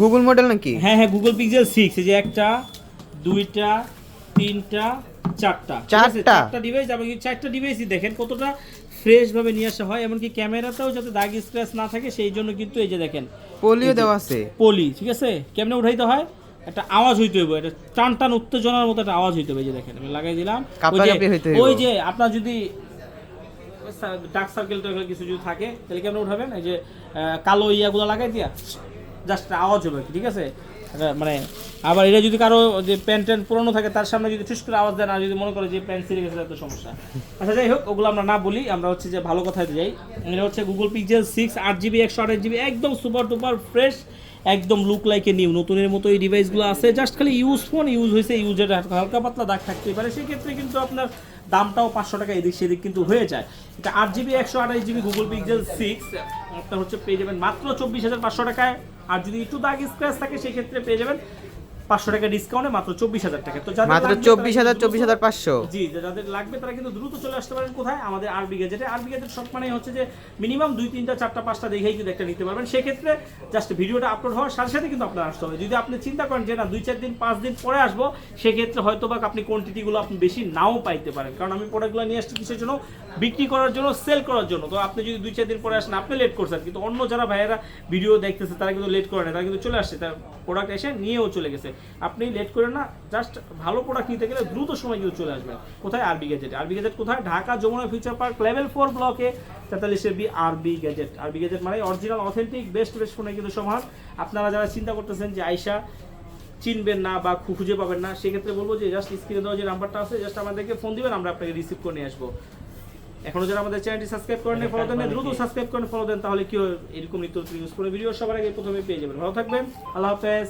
Google model নাকি? হ্যাঁ হ্যাঁ, গুগল পিক্সেল 6, এই যে একটা, দুইটা, তিনটা, চারটা, চারটা ডিভাইস। এবং এই চারটা ডিভাইসই দেখেন কতটা ফ্রেশ ভাবে নিয়ে আসা হয়, এমনকি ক্যামেরাটাও যাতে দাগ স্ক্র্যাচ না থাকে সেই জন্য কিন্তু এই যে দেখেন পলিও দেওয়া আছে। পলি, ঠিক আছে। কেমনে উঠাইতে হয়, একটা আওয়াজ হইতে হবে, এটা টান টান উত্তেজনার মতো একটা আওয়াজ হইতে হবে। এই যে দেখেন আমি লাগাই দিলাম, ওই যে আপনার যদি ডার্ক সার্কেল টার্কেল কিছু যদি থাকে তাহলে কেমন উঠাবেন, এই যে কালো ইয়াগুলো লাগাই দিয়া জাস্ট আওয়াজ হবে, ঠিক আছে। মানে আবার এটা যদি কারো যে প্যান্ট ট্যান্ট পুরনো থাকে তার সামনে যদি ঠুস করে আওয়াজ দেন, আর যদি মনে করে যে প্যান্ট ছিঁড়ে গেছে তো সমস্যা। আচ্ছা যাই হোক, ওগুলো আমরা না বলি, আমরা হচ্ছে যে ভালো কথায় যাই। এটা হচ্ছে গুগল পিক্সেল 6 8GB 128GB, একদম সুপার টুপার ফ্রেশ, একদম লুক লাইক এ নিউ, নতুনের মতো এই ডিভাইসগুলো আছে। জাস্ট খালি ফোন ইউজ হয়েছে, ইউজের হালকা পাতলা দাগ থাকতেই পারে, সেক্ষেত্রে কিন্তু আপনার দামটাও 500 টাকা এদিক সেদিক কিন্তু হয়ে যায়। এটা 8GB 128GB গুগল পিক্সেল 6 আপনার হচ্ছে পেয়ে যাবেন মাত্র 24,500 টাকায়। আর যদি একটু দাগ স্ক্র্যাচ থাকে সেক্ষেত্রে পেয়ে যাবেন 500 টাকা ডিসকাউন্টে মাত্র 24,000 টাকা। তো যাদের মাত্র 24,500 জি, যাদের লাগবে তারা কিন্তু দ্রুত চলে আসতে পারেন কোথায়, আমাদের আরবি গ্যাজেটে। আরবি গ্যাজেট সব মানে হচ্ছে যে মিনিমাম 2 3টা 4টা 5টা দেখেই কিন্তু একটা নিতে পারবেন। সেক্ষেত্রে জাস্ট ভিডিওটা আপলোড হওয়ার সাথে সাথে কিন্তু আপনার আসতে হবে। যদি আপনি চিন্তা করেন যে না 2 4 দিন 5 দিন পরে আসবো, সেক্ষেত্রে হয়তো বা আপনি কোয়ান্টিটিগুলো আপনি বেশি নাও পাইতে পারেন, কারণ আমি প্রোডাক্টগুলো নিয়ে আসছি কিসের জন্য, বিক্রি করার জন্য, সেল করার জন্য। তো আপনি যদি 2 4 দিন পরে আসেন আপনি লেট করছেন, কিন্তু অন্য যারা ভাইয়েরা ভিডিও দেখতেছে তারা কিন্তু লেট করে না, তারা কিন্তু চলে আসছে, তার প্রোডাক্ট এসে নিয়েও চলে গেছে। আপনি লেট করেন না, জাস্ট ভালো প্রোডাক্ট নিতে গেলে দ্রুত সময় কিন্তু চলে আসবেন। কোথায়? আরবি গ্যাজেট। আরবি গ্যাজেট কোথায়? Dhaka Jamuna future park level 4 ব্লকে 43B আরবি গ্যাজেট। আরবি গ্যাজেট মানে অরিজিনাল অথেন্টিক বেস্ট ফোনে কিন্তু সমাজ। আপনারা যারা চিন্তা করতেছেন যে আয়শা চিনবেন না বা খুঁজে পাবেন না, সেক্ষেত্রে বলবো যে জাস্ট স্ক্রিনে দেওয়া যে নাম্বারটা আছে, জাস্ট আমাদেরকে ফোন দিবেন, আমরা আপনাকে রিসিভ করে নিয়ে আসবো। এখনো যারা আমাদের চ্যানেলটি সাবস্ক্রাইব করেন ফলো দেন, দ্রুত সাবস্ক্রাইব করেন, ফলো দেন, তাহলে কি এরকম নিত্য নতুন নিউজ ভিডিও সবার আগে প্রথমে পেয়ে যাবেন। ভালো থাকবেন, আল্লাহ হাফেজ।